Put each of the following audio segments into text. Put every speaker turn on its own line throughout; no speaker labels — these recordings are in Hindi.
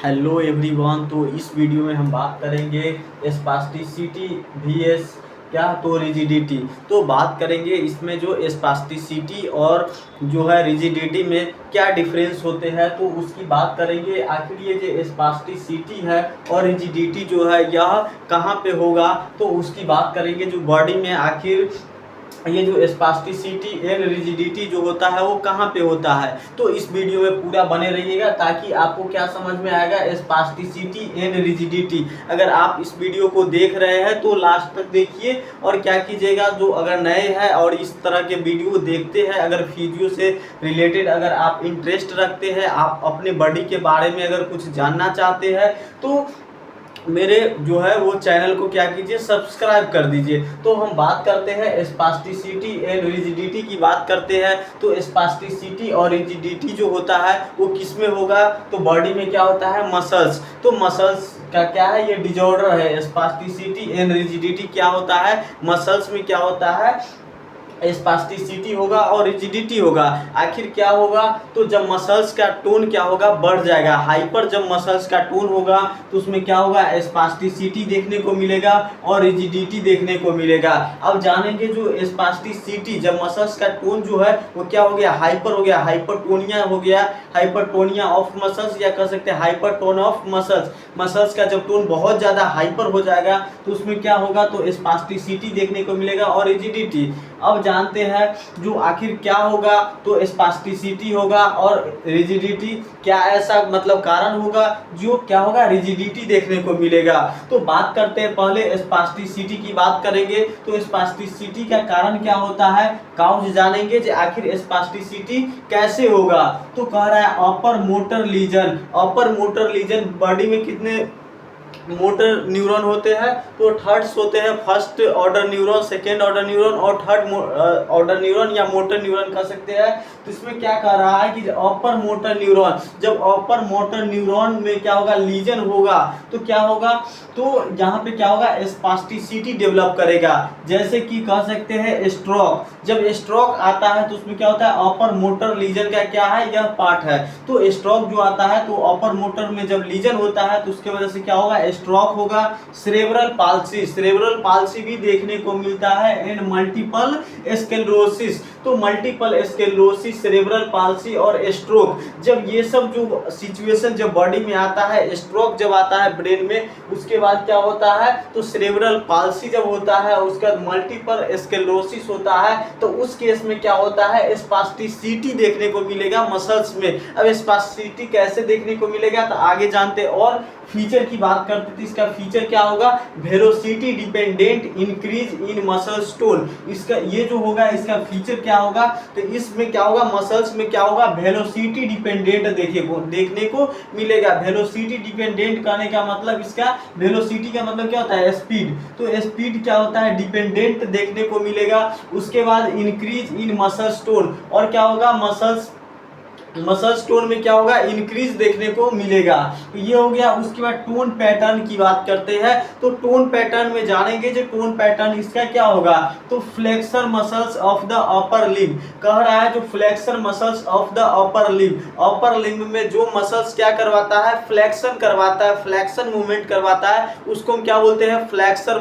Hello everyone. तो इस वीडियो में हम बात करेंगे स्पास्टिसिटी vs क्या तो रिजिडिटी। तो बात करेंगे इसमें जो स्पास्टिसिटी और जो है रिजिडिटी में क्या डिफरेंस होते हैं, तो उसकी बात करेंगे। आखिर ये जो स्पास्टिसिटी है और रिजिडिटी जो है यह कहाँ पे होगा, तो उसकी बात करेंगे। जो बॉडी में आखिर ये जो स्पास्टिसिटी एंड रिजिडिटी जो होता है वो कहाँ पे होता है, तो इस वीडियो में पूरा बने रहिएगा ताकि आपको क्या समझ में आएगा स्पास्टिसिटी एंड रिजिडिटी। अगर आप इस वीडियो को देख रहे हैं तो लास्ट तक देखिए। और क्या कीजिएगा, जो अगर नए हैं और इस तरह के वीडियो देखते हैं, अगर फिजियो से रिलेटेड अगर आप इंटरेस्ट रखते हैं, आप अपने बॉडी के बारे में अगर कुछ जानना चाहते हैं, तो मेरे जो है वो चैनल को क्या कीजिए, सब्सक्राइब कर दीजिए। तो हम बात करते हैं स्पास्टिसिटी एंड रिजिडिटी की बात करते हैं। तो स्पास्टिसिटी और रिजिडिटी जो होता है वो किस में होगा, तो बॉडी में क्या होता है, मसल्स। तो मसल्स का क्या है, ये डिजॉर्डर है। स्पास्टिसिटी एंड रिजिडिटी क्या होता है, मसल्स में क्या होता है, स्पास्टिसिटी होगा और रिजिडिटी होगा। आखिर क्या होगा, तो जब मसल्स का टोन क्या होगा, बढ़ जाएगा। हाइपर जब मसल्स का टोन होगा तो उसमें क्या होगा, स्पास्टिसिटी देखने को मिलेगा और रिजिडिटी देखने को मिलेगा। अब जानेंगे जो स्पास्टिसिटी, जब मसल्स का टोन जो है वो क्या हो गया, हाइपर हो गया, हाइपरटोनिया हो गया, हाइपरटोनिया ऑफ मसल्स, या कह सकते हैं हाइपरटोन ऑफ मसल्स। मसल्स का जब टोन बहुत ज़्यादा हाइपर हो जाएगा तो उसमें क्या होगा, तो स्पास्टिसिटी देखने को मिलेगा और रिजिडिटी। अब जानते हैं जो आखिर क्या होगा, तो स्पास्टिसिटी होगा और रिजिडिटी क्या ऐसा मतलब कारण होगा जो क्या होगा, रिजिडिटी देखने को मिलेगा। तो बात करते हैं, पहले स्पास्टिसिटी की बात करेंगे। तो स्पास्टिसिटी का कारण क्या होता है, काउज जानेंगे जो आखिर स्पास्टिसिटी कैसे होगा। तो कह रहा है upper motor lesion. Upper motor lesion, body में कितने मोटर न्यूरॉन होते हैं, तो थर्ड्स होते हैं। First order neuron, second order neuron और थर्ड ऑर्डर न्यूरॉन या मोटर न्यूरॉन कह सकते हैं। तो इसमें क्या कह रहा है कि अपर मोटर न्यूरॉन, जब अपर मोटर न्यूरॉन में क्या होगा, लीजन होगा, तो क्या होगा, तो यहाँ पे क्या होगा, स्पास्टिसिटी डेवलप करेगा। जैसे कि कह सकते हैं स्ट्रोक। जब स्ट्रोक आता है तो उसमें क्या होता है, अपर मोटर लीजन का क्या है, यह पार्ट है। तो स्ट्रोक जो आता है तो अपर मोटर में जब लीजन होता है तो उसके वजह से क्या होगा, स्ट्रोक होगा। सेरेब्रल पाल्सी, सेरेब्रल पाल्सी भी देखने को मिलता है। एंड मल्टीपल स्क्लेरोसिस, तो मल्टीपल स्क्लेरोसिस, सेरेब्रल पाल्सी और स्ट्रोक, जब ये सब जो सिचुएशन जब बॉडी में आता है, स्ट्रोक जब आता है ब्रेन में, उसके बाद क्या होता है, तो सेरेब्रल पाल्सी जब होता है, उसके बाद मल्टीपल स्क्लेरोसिस होता है, तो उस केस में क्या होता है, स्पास्टिसिटी देखने को मिलेगा मसल्स में। अब स्पास्टिसिटी कैसे देखने को मिलेगा, तो आगे जानते। और फीचर की बात करते थे, इसका फीचर क्या होगा, velocity dependent increase in muscle tone. इसका ये जो होगा, इसका फीचर क्या होगा, तो इसमें क्या होगा, मसल्स में क्या होगा, वेलोसिटी डिपेंडेंट देखने को मिलेगा। वेलोसिटी डिपेंडेंट कहने का मतलब, इसका वेलोसिटी का मतलब क्या होता है, स्पीड। तो स्पीड क्या होता है, डिपेंडेंट देखने को मिलेगा। उसके बाद इंक्रीज इन मसल टोन, और क्या होगा, मसल्स टोन में क्या होगा, इंक्रीज देखने को मिलेगा। तो ये हो गया। उसके बाद टोन पैटर्न की बात करते हैं। तो टोन पैटर्न में जानेंगे जो टोन पैटर्न इसका क्या होगा, तो flexor muscles of the upper limb. कह रहा है जो flexor muscles of the upper limb, upper limb में जो मसल्स क्या करवाता है, फ्लेक्शन करवाता है, फ्लेक्शन मूवमेंट करवाता है, उसको हम क्या बोलते हैं, फ्लेक्सर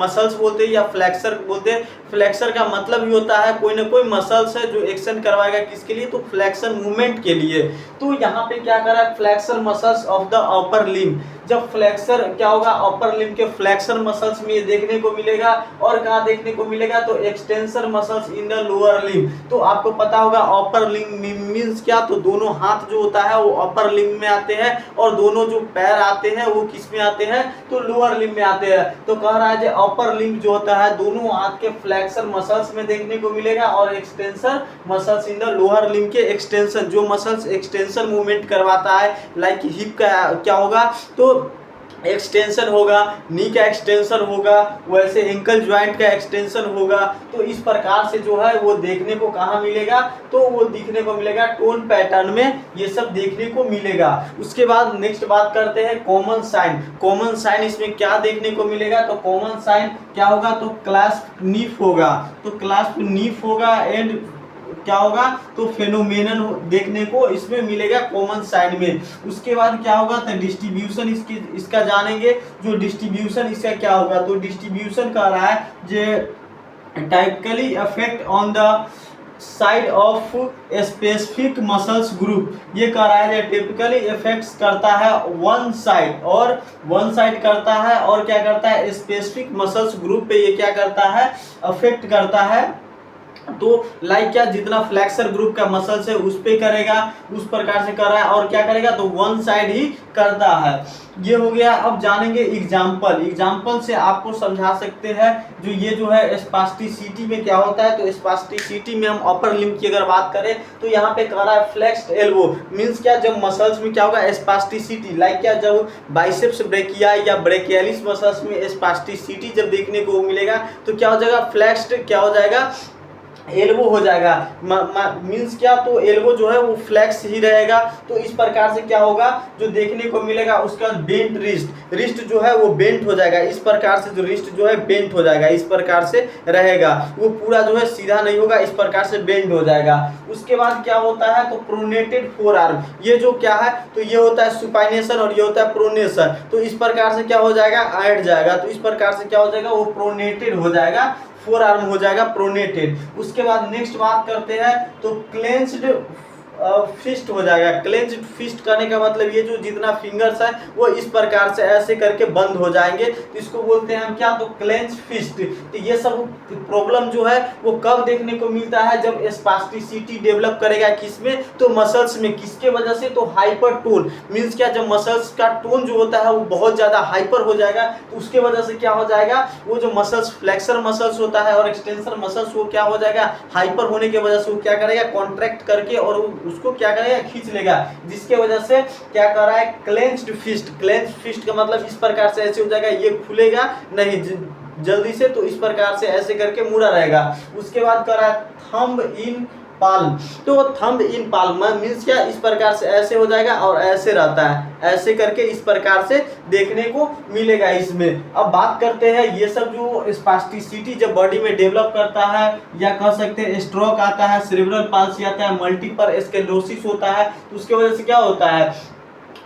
मसल्स बोलते हैं या फ्लेक्सर बोलते हैं। फ्लेक्सर का मतलब ही होता है कोई ना कोई मसल्स है जो एक्शन करवाएगा, किसके लिए, तो फ्लेक्शन मूवमेंट के लिए। तो यहाँ पे क्या कर रहा है, flexor muscles of the upper limb. जब फ्लेक्सर क्या होगा, अपर लिम्ब के फ्लेक्सर मसल्स में ये देखने को मिलेगा। और कहाँ देखने को मिलेगा, तो extensor muscles in the lower limb. तो आपको पता होगा अपर लिम्ब मींस क्या, तो दोनों हाथ जो होता है वो अपर लिम्ब में आते हैं, और दोनों जो पैर आते हैं वो किस में आते हैं, तो लोअर लिम्ब में आते हैं। तो कह रहा है अपर लिम्ब जो होता है दोनों हाथ के फ्लेक्सर मसल्स में देखने को मिलेगा, और extensor muscles in the lower limb के एक्सटेंशन, जो मसल्स एक्सटेंशन मूवमेंट करवाता है, लाइक हिप का क्या होगा, तो एक्सटेंशन होगा, नी का एक्सटेंशन होगा, वैसे एंकल ज्वाइंट का एक्सटेंशन होगा। तो इस प्रकार से जो है वो देखने को कहाँ मिलेगा, तो वो दिखने को मिलेगा टोन पैटर्न में, ये सब देखने को मिलेगा। उसके बाद नेक्स्ट बात करते हैं कॉमन साइन। कॉमन साइन इसमें क्या देखने को मिलेगा, तो कॉमन साइन क्या होगा, तो क्लास्प नीफ होगा। तो क्लास्प नीफ होगा एंड क्या होगा, तो फेनोमेनन देखने को इसमें मिलेगा कॉमन साइड में। उसके बाद क्या होगा, तो डिस्ट्रीब्यूशन इसका जानेंगे, जो डिस्ट्रीब्यूशन इसका क्या होगा, तो डिस्ट्रीब्यूशन कह रहा है जो typically affect on the side of specific muscles group, ये कह रहा है टिपिकली इफेक्ट्स करता है वन साइड करता है, और क्या करता है, स्पेसिफिक मसल्स ग्रुप पे ये क्या करता है, अफेक्ट करता है। तो लाइक क्या, जितना फ्लेक्सर ग्रुप का मसल्स है उस पे करेगा, उस प्रकार से कर रहा है, और क्या करेगा, तो वन साइड ही करता है। ये हो गया। अब जानेंगे एग्जाम्पल से आपको समझा सकते हैं जो ये जो है स्पास्टिसिटी में क्या होता है। तो स्पास्टिसिटी में हम अपर लिम्ब की अगर बात करें तो यहाँ पे कह रहा है फ्लेक्स्ड एल्बो, मींस क्या, जब मसल्स में क्या होगा स्पास्टिसिटी, लाइक क्या, जब बाइसेप्स ब्रेकियाई या ब्रेकियालिस मसल्स में स्पास्टिसिटी जब देखने को मिलेगा तो क्या हो जाएगा, फ्लेक्स्ड क्या हो जाएगा, एल्बो हो जाएगा। मींस क्या, तो एल्बो जो है वो फ्लेक्स ही रहेगा। तो इस प्रकार से क्या होगा, जो देखने को मिलेगा। उसका बेंट रिस्ट जो है वो बेंट हो जाएगा, इस प्रकार से जो रिस्ट जो है बेंट हो जाएगा, इस प्रकार से रहेगा, वो पूरा जो है सीधा नहीं होगा, इस प्रकार से बेंड हो जाएगा। उसके बाद क्या होता है, तो प्रोनेटेड फोर आर्म, ये जो क्या है, तो ये होता है सुपाइनेशन और ये होता है प्रोनेशन। तो इस प्रकार से क्या हो जाएगा, ऐड जाएगा, तो इस प्रकार से क्या हो जाएगा, वो प्रोनेटेड हो जाएगा, फोर आर्म हो जाएगा प्रोनेटेड। उसके बाद नेक्स्ट बात करते हैं तो क्लेंस्ड फिस्ट हो जाएगा। क्लेंज्ड फिस्ट करने का मतलब ये जो जितना फिंगर्स है वो इस प्रकार से ऐसे करके बंद हो जाएंगे, तो इसको बोलते हैं हम क्या, तो क्लेंज फिस्ट। तो ये सब प्रॉब्लम जो है वो कब देखने को मिलता है, जब स्पास्टिसिटी डेवलप करेगा किसमें, तो मसल्स में। किसके वजह से, तो हाइपर टोन, मीन्स क्या, जब मसल्स का टोन जो होता है वो बहुत ज्यादा हाइपर हो जाएगा, तो उसके वजह से क्या हो जाएगा, वो जो मसल्स फ्लेक्सर मसल्स होता है और एक्सटेंसर मसल्स वो क्या हो जाएगा, हाइपर होने की वजह से वो क्या करेगा, कॉन्ट्रैक्ट करके और उसको क्या करेगा, खींच लेगा, जिसके वजह से क्या कर रहा है, क्लेंज्ड फिस्ट। क्लेंज्ड फिस्ट का मतलब इस प्रकार से ऐसे हो जाएगा, ये खुलेगा नहीं जल्दी से, तो इस प्रकार से ऐसे करके मुड़ा रहेगा। उसके बाद कर रहा है थंब इन पाल्म, तो थंब इन पाल्म मीन्स क्या, इस प्रकार से ऐसे हो जाएगा और ऐसे रहता है, ऐसे करके इस प्रकार से देखने को मिलेगा इसमें। अब बात करते हैं ये सब जो स्पास्टिसिटी जब बॉडी में डेवलप करता है, या कह सकते हैं स्ट्रोक आता है, सेरेब्रल पाल्सी आता है, मल्टीपल स्क्लेरोसिस होता है, तो उसके वजह से क्या होता है,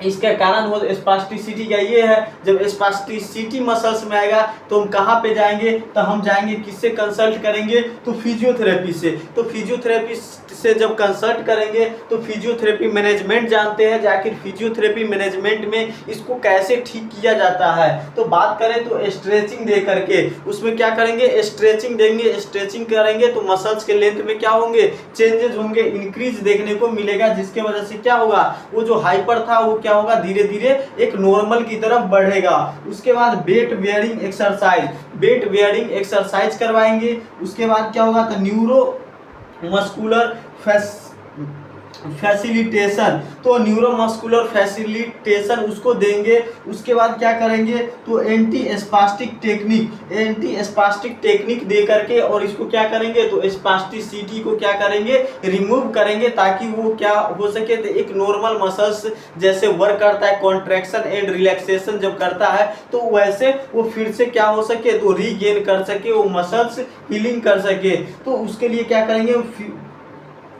इसका कारण हो स्पास्टिसिटी का ये है, जब स्पास्टिसिटी मसल्स में आएगा तो हम कहाँ पे जाएंगे, तो हम जाएंगे किससे कंसल्ट करेंगे, तो फिजियोथेरेपी से। तो फिजियोथेरेपी से जब कंसल्ट करेंगे तो फिजियोथेरेपी मैनेजमेंट जानते हैं, जाकर फिजियोथेरेपी मैनेजमेंट में इसको कैसे ठीक किया जाता है। तो बात करें तो स्ट्रेचिंग दे करके, उसमें क्या करेंगे, स्ट्रेचिंग देंगे, स्ट्रेचिंग करेंगे तो मसल्स के लेंथ में क्या होंगे, चेंजेस होंगे, इंक्रीज देखने को मिलेगा, जिसके वजह से क्या होगा, वो जो हाइपर था वो क्या होगा, धीरे धीरे एक नॉर्मल की तरफ बढ़ेगा। उसके बाद वेट बेयरिंग एक्सरसाइज करवाएंगे। उसके बाद क्या होगा, तो न्यूरो मस्कुलर फैसिलिटेशन, तो न्यूरोमस्कुलर फैसिलिटेशन उसको देंगे। उसके बाद क्या करेंगे, तो एंटी स्पास्टिक टेक्निक दे करके और इसको क्या करेंगे, तो स्पास्टिसिटी को क्या करेंगे, रिमूव करेंगे, ताकि वो क्या हो सके, तो एक नॉर्मल मसल्स जैसे वर्क करता है, कॉन्ट्रैक्शन एंड रिलैक्सेशन जब करता है तो वैसे वो फिर से क्या हो सके, तो रीगेन कर सके, वो मसल्स हीलिंग कर सके। तो उसके लिए क्या करेंगे,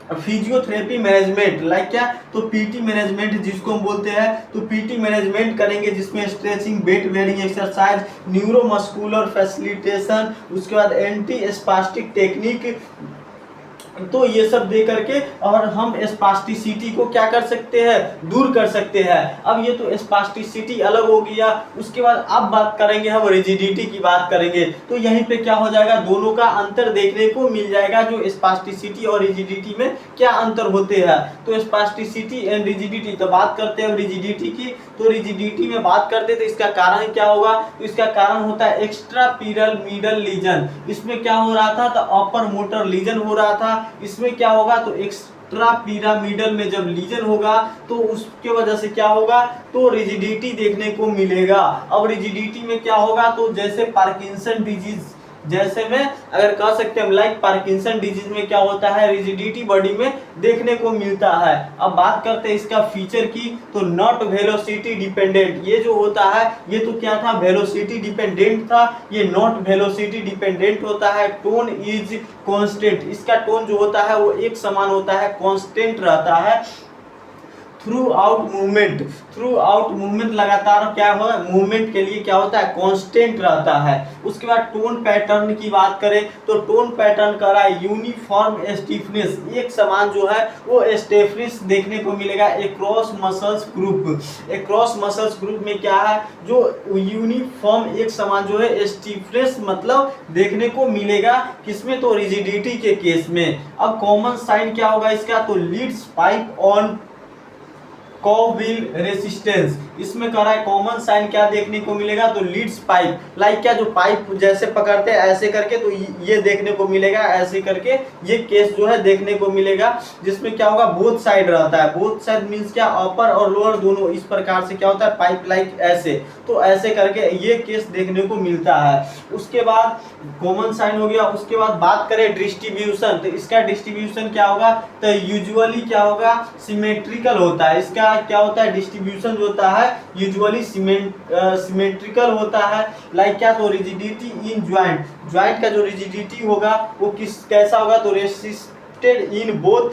फिजियोथेरेपी मैनेजमेंट, लाइक क्या, तो पीटी मैनेजमेंट जिसको हम बोलते हैं, तो पीटी मैनेजमेंट करेंगे, जिसमें stretching, weight bearing exercise, neuromuscular facilitation, उसके बाद एंटी स्पास्टिक टेक्निक, तो ये सब दे करके और हम स्पास्टिसिटी को क्या कर सकते हैं, दूर कर सकते हैं। अब ये तो स्पास्टिसिटी अलग हो गया। उसके बाद अब बात करेंगे हम रिजिडिटी की बात करेंगे, तो यहीं पे क्या हो जाएगा, दोनों का अंतर देखने को मिल जाएगा, जो स्पास्टिसिटी और रिजिडिटी में क्या अंतर होते हैं। तो स्पास्टिसिटी एंड रिजिडिटी, तो बात करते हैं रिजिडिटी की। तो रिजिडिटी में बात करते तो इसका कारण क्या होगा, तो इसका कारण होता है एक्स्ट्रा पिरामिडल लीजन। इसमें क्या हो रहा था, तो अपर मोटर लीजन हो रहा था। इसमें क्या होगा, तो एक्स्ट्रा पिरामिडल में जब लीजन होगा तो उसके वजह से क्या होगा, तो रिजिडिटी देखने को मिलेगा। अब रिजिडिटी में क्या होगा, तो जैसे पार्किंसन डिजीज जैसे में अगर कह सकते हैं लाइक पार्किंसन डिजीज में क्या होता है, रिजिडिटी बॉडी में देखने को मिलता है। अब बात करते हैं इसका फीचर की, तो नॉट वेलोसिटी डिपेंडेंट, ये जो होता है ये तो क्या था, वेलोसिटी डिपेंडेंट था, ये नॉट वेलोसिटी डिपेंडेंट होता है। टोन इज कांस्टेंट, इसका टोन जो होता है वो एक समान होता है, कांस्टेंट रहता है। थ्रू आउट मूवमेंट लगातार क्या हो, मूवमेंट के लिए क्या होता है, कांस्टेंट रहता है। उसके बाद टोन पैटर्न की बात करें तो टोन पैटर्न का यूनिफॉर्म स्टिफनेस, एक समान जो है वो स्टिफनेस देखने को मिलेगा। एक्रॉस मसल्स ग्रुप में क्या है, जो यूनिफॉर्म एक समान जो है स्टिफनेस मतलब देखने को मिलेगा, किसमें, तो रिजिडिटी के केस में। अब कॉमन साइन क्या होगा इसका, तो leads pipe on cogwheel resistance, इसमें कह रहा है कॉमन साइन क्या देखने को मिलेगा, तो लीड्स पाइप, लाइक क्या, जो पाइप जैसे पकड़ते हैं ऐसे करके, तो ये देखने को मिलेगा, ऐसे करके ये केस जो है देखने को मिलेगा, जिसमें क्या होगा, बोथ साइड रहता है। बोथ साइड मींस क्या, अपर और लोअर दोनों, इस प्रकार से क्या होता है, पाइप लाइक ऐसे, तो ऐसे करके ये केस देखने को मिलता है। उसके बाद कॉमन साइन हो गया। उसके बाद बात करें डिस्ट्रीब्यूशन, तो इसका डिस्ट्रीब्यूशन क्या होगा, तो यूजुअली क्या होगा, सिमेट्रिकल होता है। इसका क्या होता है, डिस्ट्रीब्यूशन जो होता है यूजुअली सिमेट्रिकल होता है। लाइक क्या, तो रिजिडिटी इन ज्वाइंट का जो रिजिडिटी होगा वो कैसा होगा, तो रेसिस्टेड इन बोथ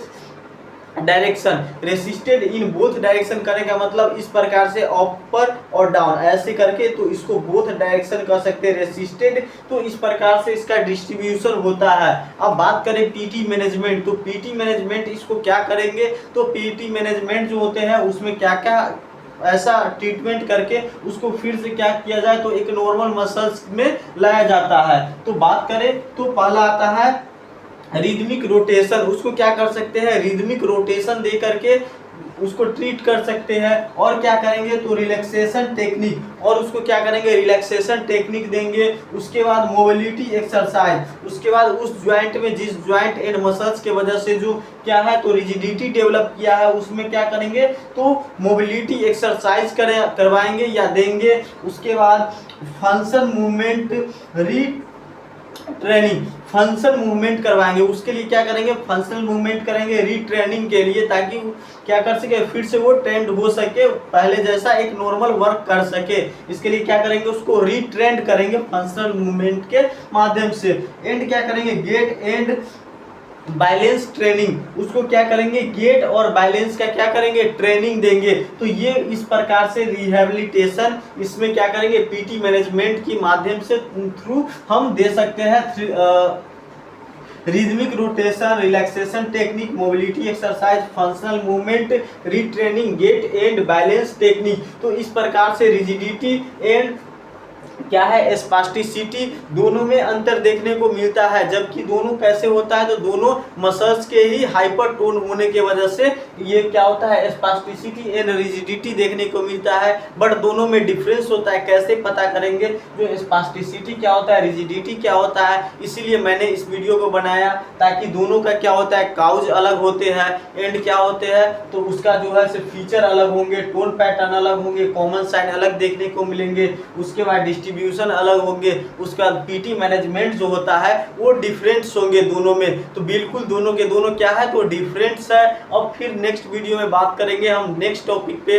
डायरेक्शन करने का मतलब इस प्रकार से अपर और डाउन ऐसे करके, तो इसको बोथ डायरेक्शन कह सकते हैं रेसिस्टेड, तो इस प्रकार से इसका डिस्ट्रीब्यूशन होता है। अब बात करें पीटी मैनेजमेंट, तो पीटी मैनेजमेंट इसको क्या करेंगे, तो पीटी मैनेजमेंट जो होते हैं उसमें क्या क्या ऐसा ट्रीटमेंट करके उसको फिर से क्या किया जाए, तो एक नॉर्मल मसल्स में लाया जाता है। तो बात करें तो पहला आता है रिदमिक रोटेशन, उसको क्या कर सकते हैं, रिदमिक रोटेशन दे करके उसको ट्रीट कर सकते हैं। और क्या करेंगे, तो रिलैक्सेशन टेक्निक, और उसको क्या करेंगे, रिलैक्सेशन टेक्निक देंगे। उसके बाद मोबिलिटी एक्सरसाइज, उसके बाद उस ज्वाइंट में जिस ज्वाइंट एंड मसल्स के वजह से जो क्या है, तो रिजिडिटी डेवलप किया है, उसमें क्या करेंगे, तो मोबिलिटी एक्सरसाइज करवाएंगे या देंगे। उसके बाद फंक्शन मूवमेंट फंक्शन मूवमेंट करवाएंगे, उसके लिए क्या करेंगे, फंक्शनल मूवमेंट करेंगे रीट्रेनिंग के लिए, ताकि क्या कर सके, फिर से वो ट्रेंड हो सके, पहले जैसा एक नॉर्मल वर्क कर सके। इसके लिए क्या करेंगे, उसको रीट्रेंड करेंगे फंक्शनल मूवमेंट के माध्यम से। एंड क्या करेंगे, गेट एंड बैलेंस ट्रेनिंग, उसको क्या करेंगे, गेट और बैलेंस का क्या करेंगे, ट्रेनिंग देंगे। तो ये इस प्रकार से रिहेबिलिटेशन इसमें क्या करेंगे, पीटी मैनेजमेंट की माध्यम से थ्रू हम दे सकते हैं। Rhythmic rotation, relaxation technique, mobility exercise, functional movement, retraining, gait and balance technique. तो इस प्रकार से रिजिडिटी एंड क्या है, स्पास्टिसिटी, दोनों में अंतर देखने को मिलता है। जबकि दोनों कैसे होता है, तो दोनों मसल्स के ही हाइपर टोन होने के वजह से ये क्या होता है, स्पास्टिसिटी एंड रिजिडिटी देखने को मिलता है। बट दोनों में डिफरेंस होता है, कैसे पता करेंगे, जो स्पास्टिसिटी क्या होता है, रिजिडिटी क्या होता है। इसीलिए मैंने इस वीडियो को बनाया, ताकि दोनों का क्या होता है, काउज अलग होते हैं, एंड क्या होते हैं, तो उसका जो है फीचर अलग होंगे, टोन पैटर्न अलग होंगे, कॉमन साइन अलग देखने को मिलेंगे। उसके बाद डिस्ट्रीब्यूशन अलग होंगे। उसके बाद पीटी मैनेजमेंट जो होता है वो डिफरेंट्स होंगे दोनों में। तो बिल्कुल दोनों के दोनों क्या है, तो डिफरेंट्स है। अब फिर नेक्स्ट वीडियो में बात करेंगे हम नेक्स्ट टॉपिक पे।